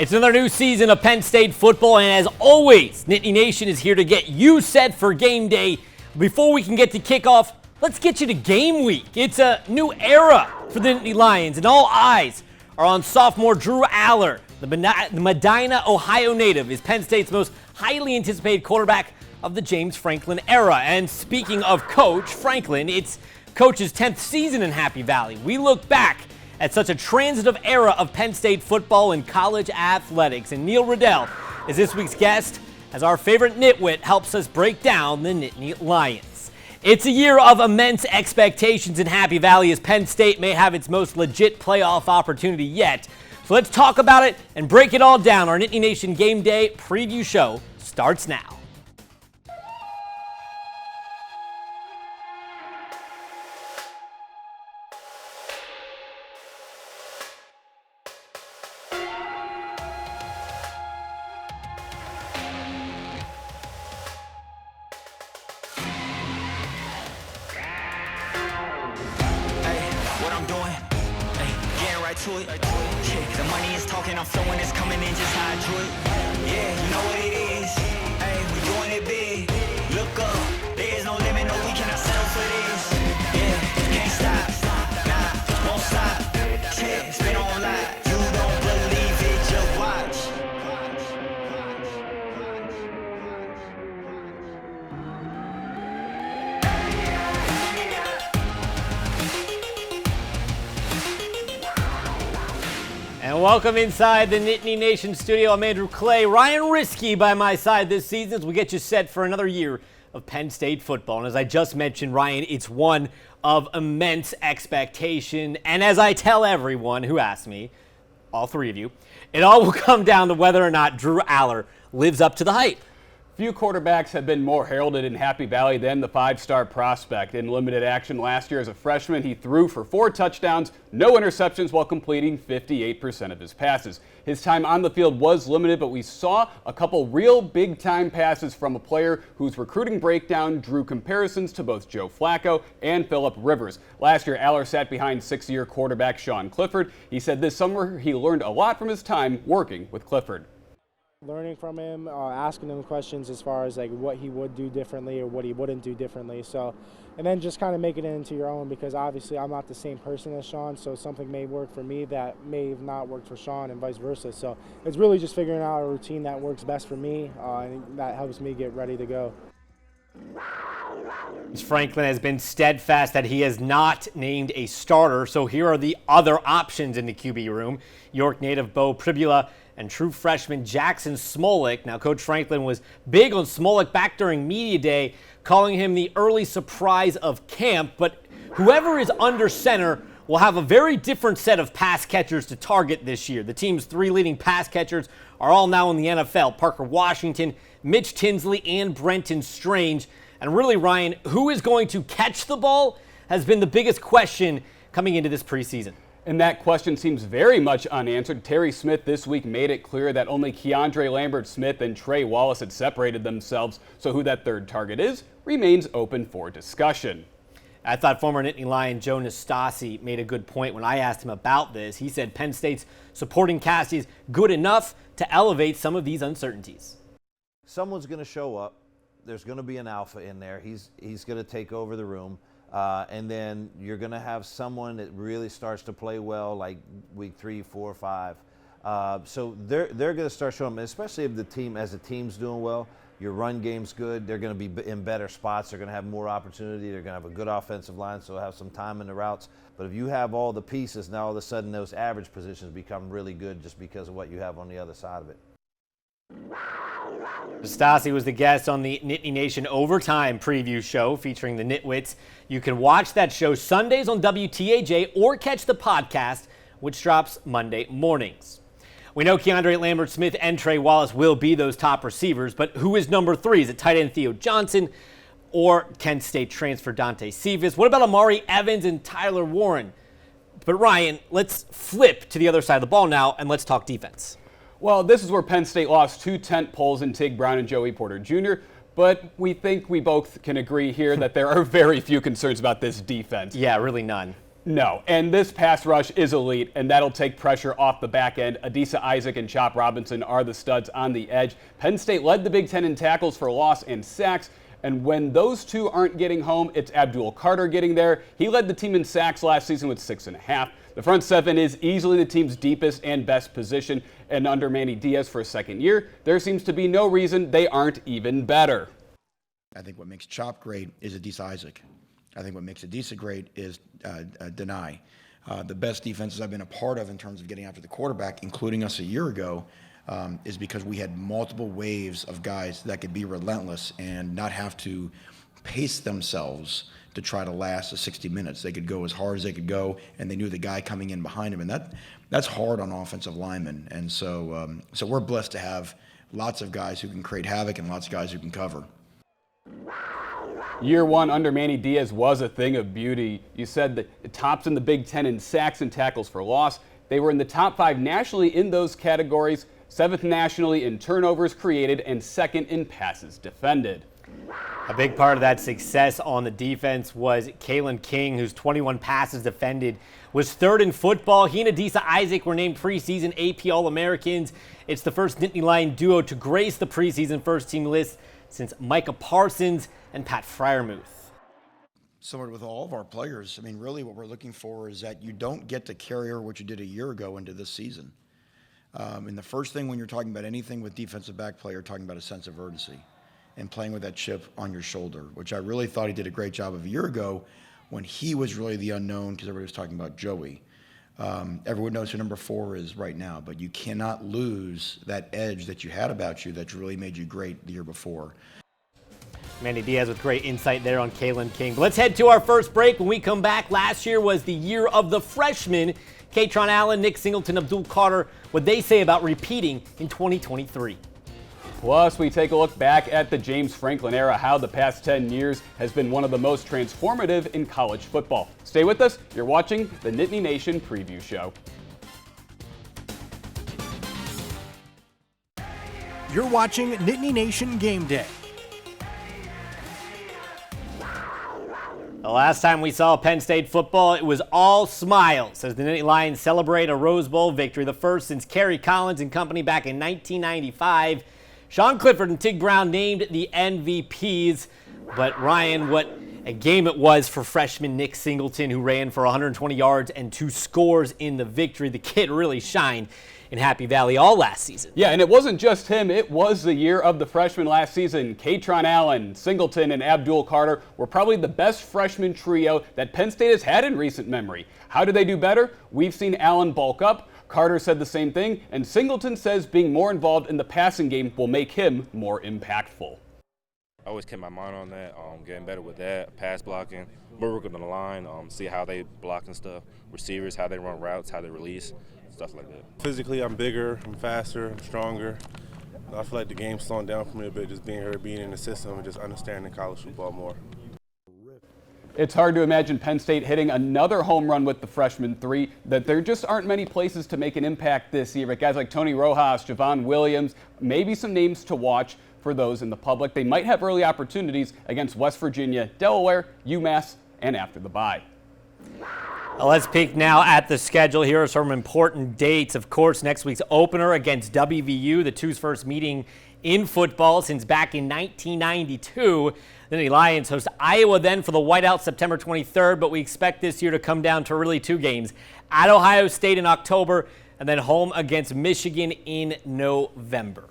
It's another new season of Penn State football, and as always, Nittany Nation is here to get you set for game day. Before we can get to kickoff, let's get you to game week. It's a new era for the Nittany Lions, and all eyes are on sophomore Drew Aller. The Medina, Ohio native is Penn State's most highly anticipated quarterback of the James Franklin era. And speaking of Coach Franklin, it's Coach's 10th season in Happy Valley. We look back at such a transitive era of Penn State football and college athletics. And Neil Riddell is this week's guest as our favorite nitwit helps us break down the Nittany Lions. It's a year of immense expectations in Happy Valley as Penn State may have its most legit playoff opportunity yet. So let's talk about it and break it all down. Our Nittany Nation Game Day preview show starts now. To it. Yeah, the money is talking, I'm flowing, it's coming in just how I drew it. Yeah, you know what it is. Hey, we doing it big. Look up, there is no limit, no, we cannot settle for this. Yeah, can't stop, nah, won't stop. Yeah, it's been on live. You don't believe it, just watch. And welcome inside the Nittany Nation studio. I'm Andrew Clay. Ryan Risky by my side this season as we get you set for another year of Penn State football. And as I just mentioned, Ryan, it's one of immense expectation. And as I tell everyone who asks me, all three of you, it all will come down to whether or not Drew Aller lives up to the hype. Few quarterbacks have been more heralded in Happy Valley than the five-star prospect. In limited action last year as a freshman, he threw for 4 touchdowns, no interceptions while completing 58% of his passes. His time on the field was limited, but we saw a couple real big-time passes from a player whose recruiting breakdown drew comparisons to both Joe Flacco and Phillip Rivers. Last year, Aller sat behind 6-year quarterback Sean Clifford. He said this summer he learned a lot from his time working with Clifford. Learning from him, asking him questions as far as like what he would do differently or what he wouldn't do differently. So, and then just kind of making it into your own, because obviously I'm not the same person as Sean, so something may work for me that may have not worked for Sean and vice versa. So it's really just figuring out a routine that works best for me, and that helps me get ready to go. Franklin has been steadfast that he has not named a starter, so here are the other options in the QB room. York native Bo Pribula and true freshman Jackson Smolik. Now, Coach Franklin was big on Smolik back during media day, calling him the early surprise of camp, but whoever is under center will have a very different set of pass catchers to target this year. The team's 3 leading pass catchers are all now in the NFL: Parker Washington, Mitch Tinsley, and Brenton Strange. And really, Ryan, who is going to catch the ball has been the biggest question coming into this preseason. And that question seems very much unanswered. Terry Smith this week made it clear that only Keandre Lambert-Smith and Trey Wallace had separated themselves, so who that third target is remains open for discussion. I thought former Nittany Lion Joe Nastasi made a good point when I asked him about this. He said Penn State's supporting cast is good enough to elevate some of these uncertainties. Someone's going to show up. There's going to be an alpha in there. He's going to take over the room. And then you're going to have someone that really starts to play well, like week 3, 4, 5. So they're going to start showing, especially if the team's doing well. Your run game's good. They're going to be in better spots. They're going to have more opportunity. They're going to have a good offensive line, so they'll have some time in the routes. But if you have all the pieces, now all of a sudden those average positions become really good just because of what you have on the other side of it. Stasi was the guest on the Nittany Nation Overtime preview show featuring the Nitwits. You can watch that show Sundays on WTAJ or catch the podcast, which drops Monday mornings. We know Keandre Lambert-Smith and Trey Wallace will be those top receivers, but who is number 3? Is it tight end Theo Johnson or Kent State transfer Dante Cephas? What about Amari Evans and Tyler Warren? But Ryan, let's flip to the other side of the ball now and let's talk defense. Well, this is where Penn State lost 2 tent poles in Tig Brown and Joey Porter Jr., but we think we both can agree here that there are very few concerns about this defense. Yeah, really none. No, and this pass rush is elite, and that'll take pressure off the back end. Adisa Isaac and Chop Robinson are the studs on the edge. Penn State led the Big Ten in tackles for loss and sacks, and when those two aren't getting home, it's Abdul Carter getting there. He led the team in sacks last season with 6.5. The front seven is easily the team's deepest and best position, and under Manny Diaz for a second year, there seems to be no reason they aren't even better. I think what makes Chop great is Adisa Isaac. I think what makes Adisa great is Nittany. The best defenses I've been a part of in terms of getting after the quarterback, including us a year ago, is because we had multiple waves of guys that could be relentless and not have to pace themselves to try to last the 60 minutes. They could go as hard as they could go, and they knew the guy coming in behind him, and that's hard on offensive linemen. And so we're blessed to have lots of guys who can create havoc and lots of guys who can cover. Year one under Manny Diaz was a thing of beauty. You said that the tops in the Big Ten in sacks and tackles for loss. They were in the top 5 nationally in those categories, 7th nationally in turnovers created, and 2nd in passes defended. A big part of that success on the defense was Kalen King, whose 21 passes defended was 3rd in football. He and Adisa Isaac were named preseason AP All-Americans. It's the first Nittany Lion duo to grace the preseason first-team list since Micah Parsons and Pat Fryermuth. Similar with all of our players, I mean, really what we're looking for is that you don't get to carry over what you did a year ago into this season. And the first thing when you're talking about anything with defensive back play, you're talking about a sense of urgency and playing with that chip on your shoulder, which I really thought he did a great job of a year ago when he was really the unknown because everybody was talking about Joey. Everyone knows who number 4 is right now, but you cannot lose that edge that you had about you that really made you great the year before. Manny Diaz with great insight there on Kalen King. But let's head to our first break. When we come back, last year was the year of the freshmen. Katron Allen, Nick Singleton, Abdul Carter, what they say about repeating in 2023. Plus, we take a look back at the James Franklin era, how the past 10 years has been one of the most transformative in college football. Stay with us. You're watching the Nittany Nation Preview Show. You're watching Nittany Nation Game Day. The last time we saw Penn State football, it was all smiles as the Nittany Lions celebrate a Rose Bowl victory, the first since Kerry Collins and company back in 1995. Sean Clifford and Tig Brown named the MVPs. But Ryan, what a game it was for freshman Nick Singleton, who ran for 120 yards and 2 scores in the victory. The kid really shined in Happy Valley all last season. Yeah, and it wasn't just him. It was the year of the freshmen last season. Katron Allen, Singleton, and Abdul Carter were probably the best freshman trio that Penn State has had in recent memory. How did they do better? We've seen Allen bulk up. Carter said the same thing, and Singleton says being more involved in the passing game will make him more impactful. I always kept my mind on that, getting better with that, pass blocking, working on the line, see how they block and stuff, receivers, how they run routes, how they release, stuff like that. Physically, I'm bigger, I'm faster, I'm stronger. I feel like the game's slowing down for me a bit, just being here, being in the system, and just understanding college football more. It's hard to imagine Penn State hitting another home run with the freshman 3, that there just aren't many places to make an impact this year. But guys like Tony Rojas, Javon Williams, maybe some names to watch for those in the public. They might have early opportunities against West Virginia, Delaware, UMass, and after the bye. Let's peek now at the schedule. Here are some important dates. Of course, next week's opener against WVU, the two's first meeting in football since back in 1992. The Nittany Lions host Iowa then for the whiteout September 23rd, but we expect this year to come down to really 2 games. At Ohio State in October, and then home against Michigan in November.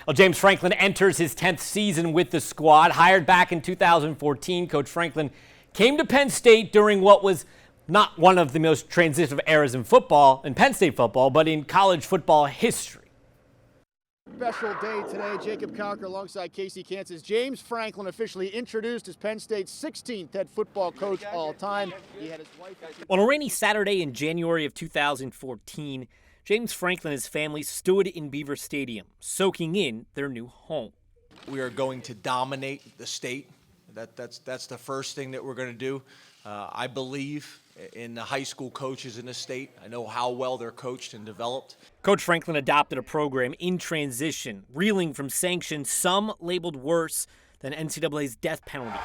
Well, James Franklin enters his 10th season with the squad. Hired back in 2014, Coach Franklin came to Penn State during what was not one of the most transitive eras in football, in Penn State football, but in college football history. Special day today. Jacob Conker alongside Casey Kansas. James Franklin officially introduced as Penn State's 16th head football coach all time. He had his wife. On a rainy Saturday in January of 2014, James Franklin and his family stood in Beaver Stadium, soaking in their new home. We are going to dominate the state. That's the first thing that we're going to do. I believe in the high school coaches in the state. I know how well they're coached and developed. Coach Franklin adopted a program in transition, reeling from sanctions, some labeled worse than NCAA's death penalty.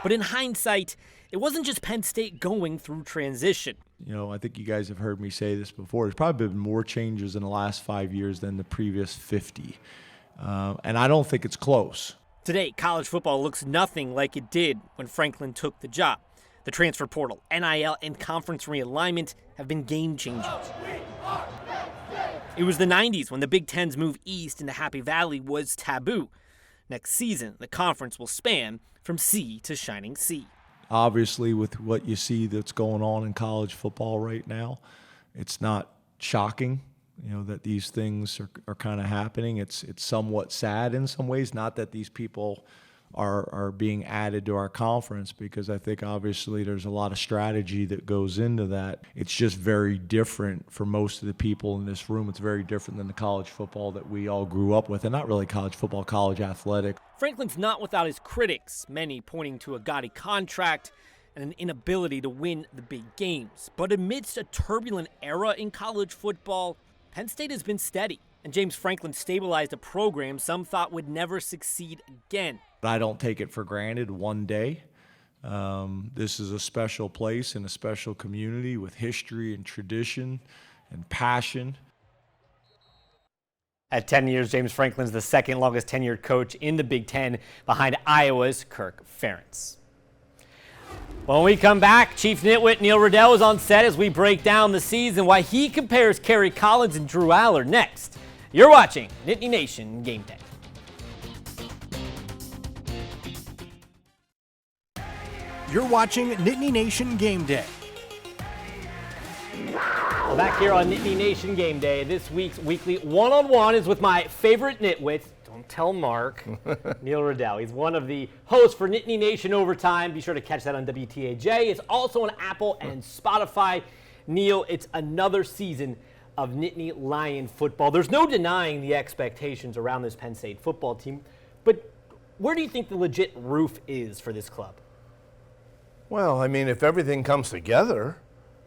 But in hindsight, it wasn't just Penn State going through transition. You know, I think you guys have heard me say this before. There's probably been more changes in the last 5 years than the previous 50. And I don't think it's close. Today, college football looks nothing like it did when Franklin took the job. The transfer portal, NIL, and conference realignment have been game changers. It was the 90s when the Big Ten's move east into Happy Valley was taboo. Next season, the conference will span from sea to shining sea. Obviously, with what you see that's going on in college football right now, it's not shocking, you know, that these things are kind of happening. It's somewhat sad in some ways, not that these people are being added to our conference, because I think obviously there's a lot of strategy that goes into that. It's just very different for most of the people in this room. It's very different than the college football that we all grew up with, and not really college football, college athletic. Franklin's not without his critics, many pointing to a gaudy contract and an inability to win the big games. But amidst a turbulent era in college football, Penn State has been steady, and James Franklin stabilized a program some thought would never succeed again. I don't take it for granted one day. This is a special place and a special community with history and tradition and passion. At 10 years, James Franklin's the second longest tenured coach in the Big Ten, behind Iowa's Kirk Ferentz. When we come back, Chief Nitwit Neil Riddell is on set as we break down the season, why he compares Kerry Collins and Drew Aller next. You're watching Nittany Nation Game Day. You're watching Nittany Nation Game Day. Well, back here on Nittany Nation Game Day, this week's weekly one-on-one is with my favorite nitwit. Don't tell Mark. Neil Riddell. He's one of the hosts for Nittany Nation Overtime. Be sure to catch that on WTAJ. It's also on Apple and Spotify. Neil, it's another season of Nittany Lion football. There's no denying the expectations around this Penn State football team, but where do you think the legit roof is for this club? Well, I mean, if everything comes together,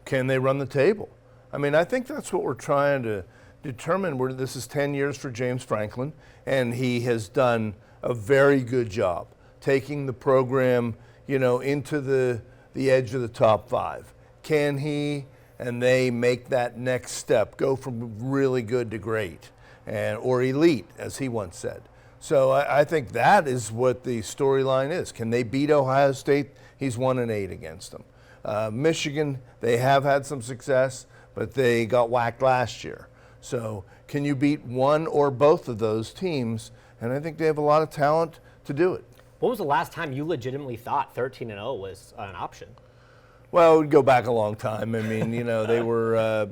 can they run the table? I mean, I think that's what we're trying to determine. This is 10 years for James Franklin, and he has done a very good job taking the program, you know, into the edge of the top 5. Can he and they make that next step, go from really good to great, or elite, as he once said? So I think that is what the storyline is. Can they beat Ohio State? He's 1-8 against them. Michigan, they have had some success, but they got whacked last year. So can you beat one or both of those teams? And I think they have a lot of talent to do it. What was the last time you legitimately thought 13-0 was an option? Well, it would go back a long time. I mean, you know, they were,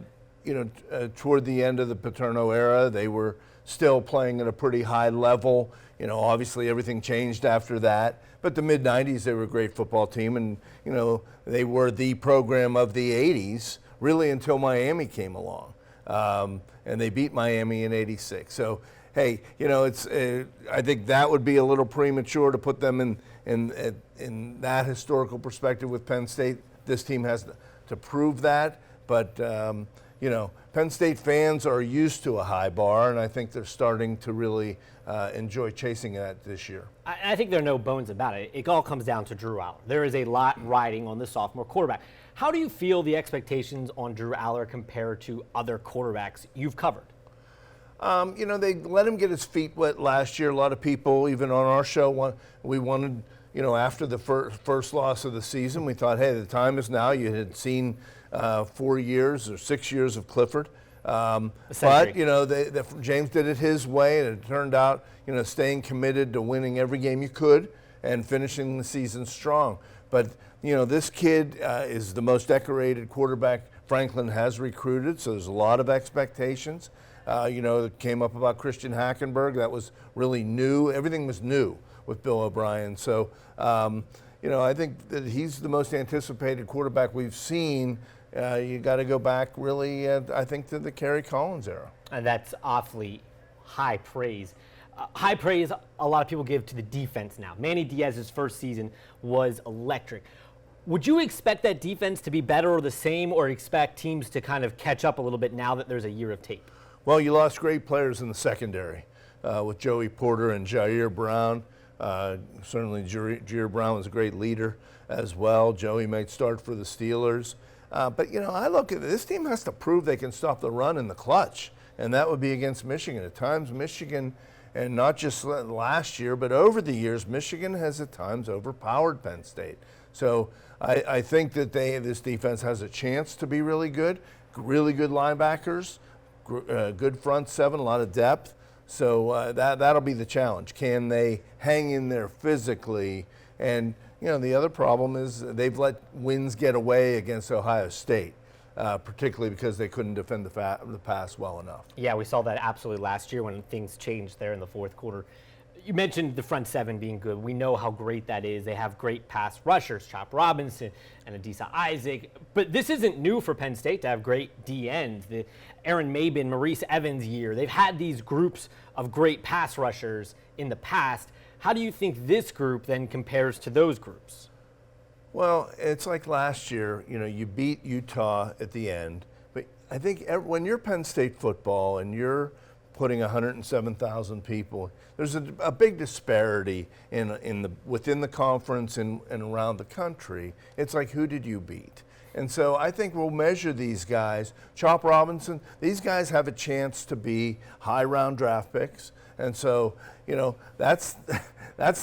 toward the end of the Paterno era, they were still playing at a pretty high level. You know, obviously everything changed after that. But the mid-90s, they were a great football team, and, you know, they were the program of the 80s, really until Miami came along. And they beat Miami in '86. So, hey, you know, I think that would be a little premature to put them in that historical perspective with Penn State. This team has to prove that. But, you know, Penn State fans are used to a high bar, and I think they're starting to really enjoy chasing that this year. I think there are no bones about it. It all comes down to Drew Aller. There is a lot riding on the sophomore quarterback. How do you feel the expectations on Drew Aller compare to other quarterbacks you've covered? You know, they let him get his feet wet last year. A lot of people, even on our show, we wanted, you know, after the first loss of the season, we thought, hey, the time is now. You had seen 4 years or 6 years of Clifford. But, you know, James did it his way, and it turned out, you know, staying committed to winning every game you could and finishing the season strong. But, you know, this kid is the most decorated quarterback Franklin has recruited, so there's a lot of expectations. You know, it came up about Christian Hackenberg. That was really new. Everything was new with Bill O'Brien. So, you know, I think that he's the most anticipated quarterback we've seen. You got to go back really, I think, to the Kerry Collins era. And that's awfully high praise. High praise a lot of people give to the defense now. Manny Diaz's first season was electric. Would you expect that defense to be better or the same, or expect teams to kind of catch up a little bit now that there's a year of tape? Well, you lost great players in the secondary with Joey Porter and Jair Brown. Certainly, Jair Brown was a great leader as well. Joey might start for the Steelers. But, I look at this team has to prove they can stop the run in the clutch, and that would be against Michigan. At times, Michigan, and not just last year, but over the years, Michigan has at times overpowered Penn State. So I think that this defense has a chance to be really good linebackers, good front seven, a lot of depth. So that'll be the challenge. Can they hang in there physically? And, the other problem is they've let wins get away against Ohio State, particularly because they couldn't defend the pass well enough. Yeah, we saw that absolutely last year when things changed there in the fourth quarter. You mentioned the front seven being good. We know how great that is. They have great pass rushers, Chop Robinson and Adisa Isaac. But this isn't new for Penn State to have great D ends. The Aaron Mabin, Maurice Evans year. They've had these groups of great pass rushers in the past. How do you think this group then compares to those groups? Well, it's like last year, you beat Utah at the end. But I think when you're Penn State football and you're putting 107,000 people, there's a big disparity within the conference and around the country. It's like, who did you beat? And so I think we'll measure these guys. Chop Robinson, these guys have a chance to be high round draft picks. And so, that's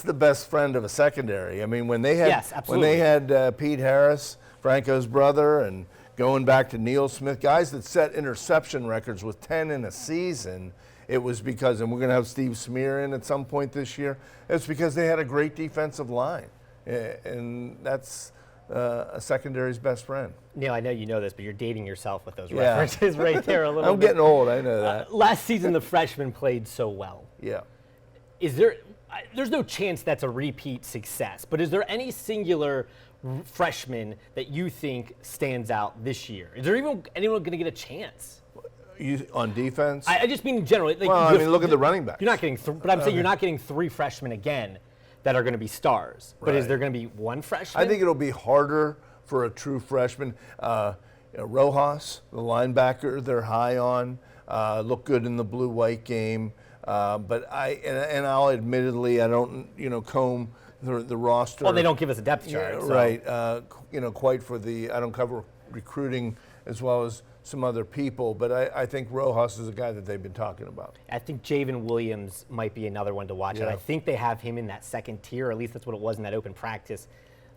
the best friend of a secondary. I mean, when they had Pete Harris, Franco's brother, and going back to Neil Smith, guys that set interception records with 10 in a season, it was because, and we're going to have Steve Smear in at some point this year, it's because they had a great defensive line. And that's a secondary's best friend. Neil, I know you know this, but you're dating yourself with those references right there a little I'm bit. getting old, I know that. Last season, the freshmen played so well. Yeah. There's no chance that's a repeat success, but is there any singular freshman that you think stands out this year? Is there even anyone going to get a chance? On defense? I just mean in general. Like, look at the running backs. You're not getting, but I'm saying you're not getting three freshmen again that are going to be stars. But is there going to be one freshman? I think it'll be harder for a true freshman. Rojas, the linebacker, they're high on. Looked good in the blue-white game. But I'll admittedly, I don't, comb the roster. Well, they don't give us a depth chart. Yeah, right. Quite for I don't cover recruiting as well as some other people, but I think Rojas is a guy that they've been talking about. I think Javen Williams might be another one to watch. Yeah. And I think they have him in that second tier, or at least that's what it was in that open practice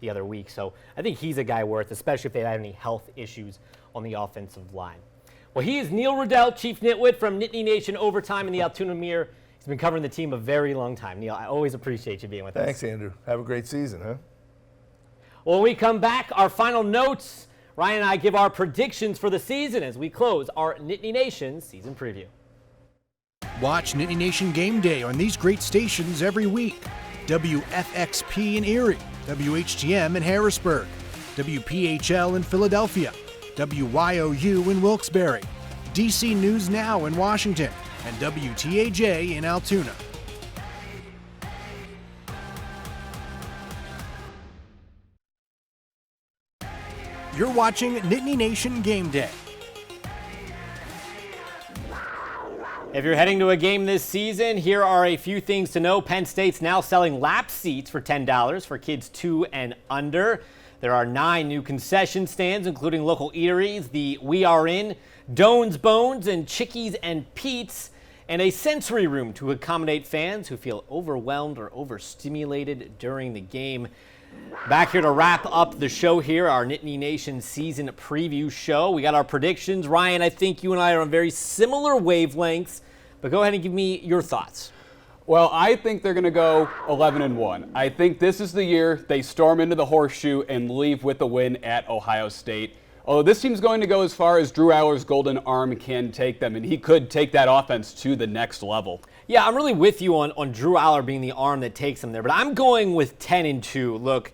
the other week. So I think he's a guy worth, especially if they have any health issues on the offensive line. Well, he is Neil Riddell, Chief Nitwit from Nittany Nation Overtime in the Altoona Mirror. He's been covering the team a very long time. Neil, I always appreciate you being with us. Thanks, Andrew. Have a great season, huh? When we come back, our final notes. Ryan and I give our predictions for the season as we close our Nittany Nation season preview. Watch Nittany Nation Game Day on these great stations every week. WFXP in Erie, WHTM in Harrisburg, WPHL in Philadelphia, WYOU in Wilkes-Barre, DC News Now in Washington, and WTAJ in Altoona. You're watching Nittany Nation Game Day. If you're heading to a game this season, here are a few things to know. Penn State's now selling lap seats for $10 for kids 2 and under. There are 9 new concession stands, including local eateries, the We Are In, Doan's Bones, and Chickies and Pete's, and a sensory room to accommodate fans who feel overwhelmed or overstimulated during the game. Back here to wrap up the show here, our Nittany Nation season preview show. We got our predictions. Ryan, I think you and I are on very similar wavelengths, but go ahead and give me your thoughts. Well, I think they're going to go 11-1. I think this is the year they storm into the horseshoe and leave with a win at Ohio State. Although this team's going to go as far as Drew Allar's golden arm can take them, and he could take that offense to the next level. Yeah, I'm really with you on Drew Allar being the arm that takes him there, but I'm going with 10-2. Look,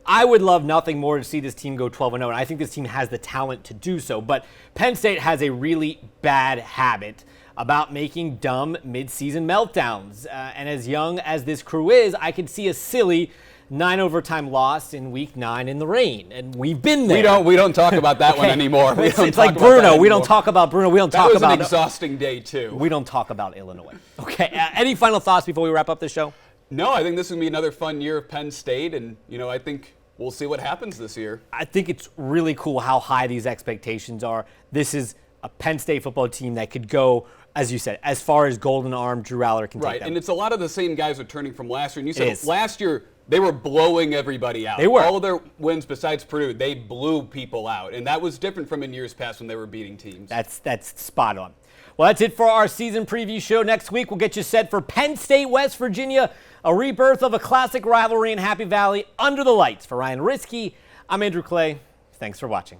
I would love nothing more to see this team go 12-0, and I think this team has the talent to do so, but Penn State has a really bad habit about making dumb midseason meltdowns. And as young as this crew is, I could see a silly 9 overtime loss in week 9 in the rain, and we've been there. We don't talk about that one anymore. It's like Bruno. We don't talk about Bruno. We don't talk about. That was an exhausting day too. We don't talk about Illinois. Okay. Any final thoughts before we wrap up this show? No, I think this is going to be another fun year of Penn State, and, I think we'll see what happens this year. I think it's really cool how high these expectations are. This is a Penn State football team that could go, as you said, as far as Golden Arm Drew Aller can take them. Right, and it's a lot of the same guys returning from last year. And you said last year they were blowing everybody out. They were. All of their wins besides Purdue, they blew people out. And that was different from in years past when they were beating teams. That's spot on. Well, that's it for our season preview show. Next week, we'll get you set for Penn State, West Virginia, a rebirth of a classic rivalry in Happy Valley under the lights. For Ryan Riskey, I'm Andrew Clay. Thanks for watching.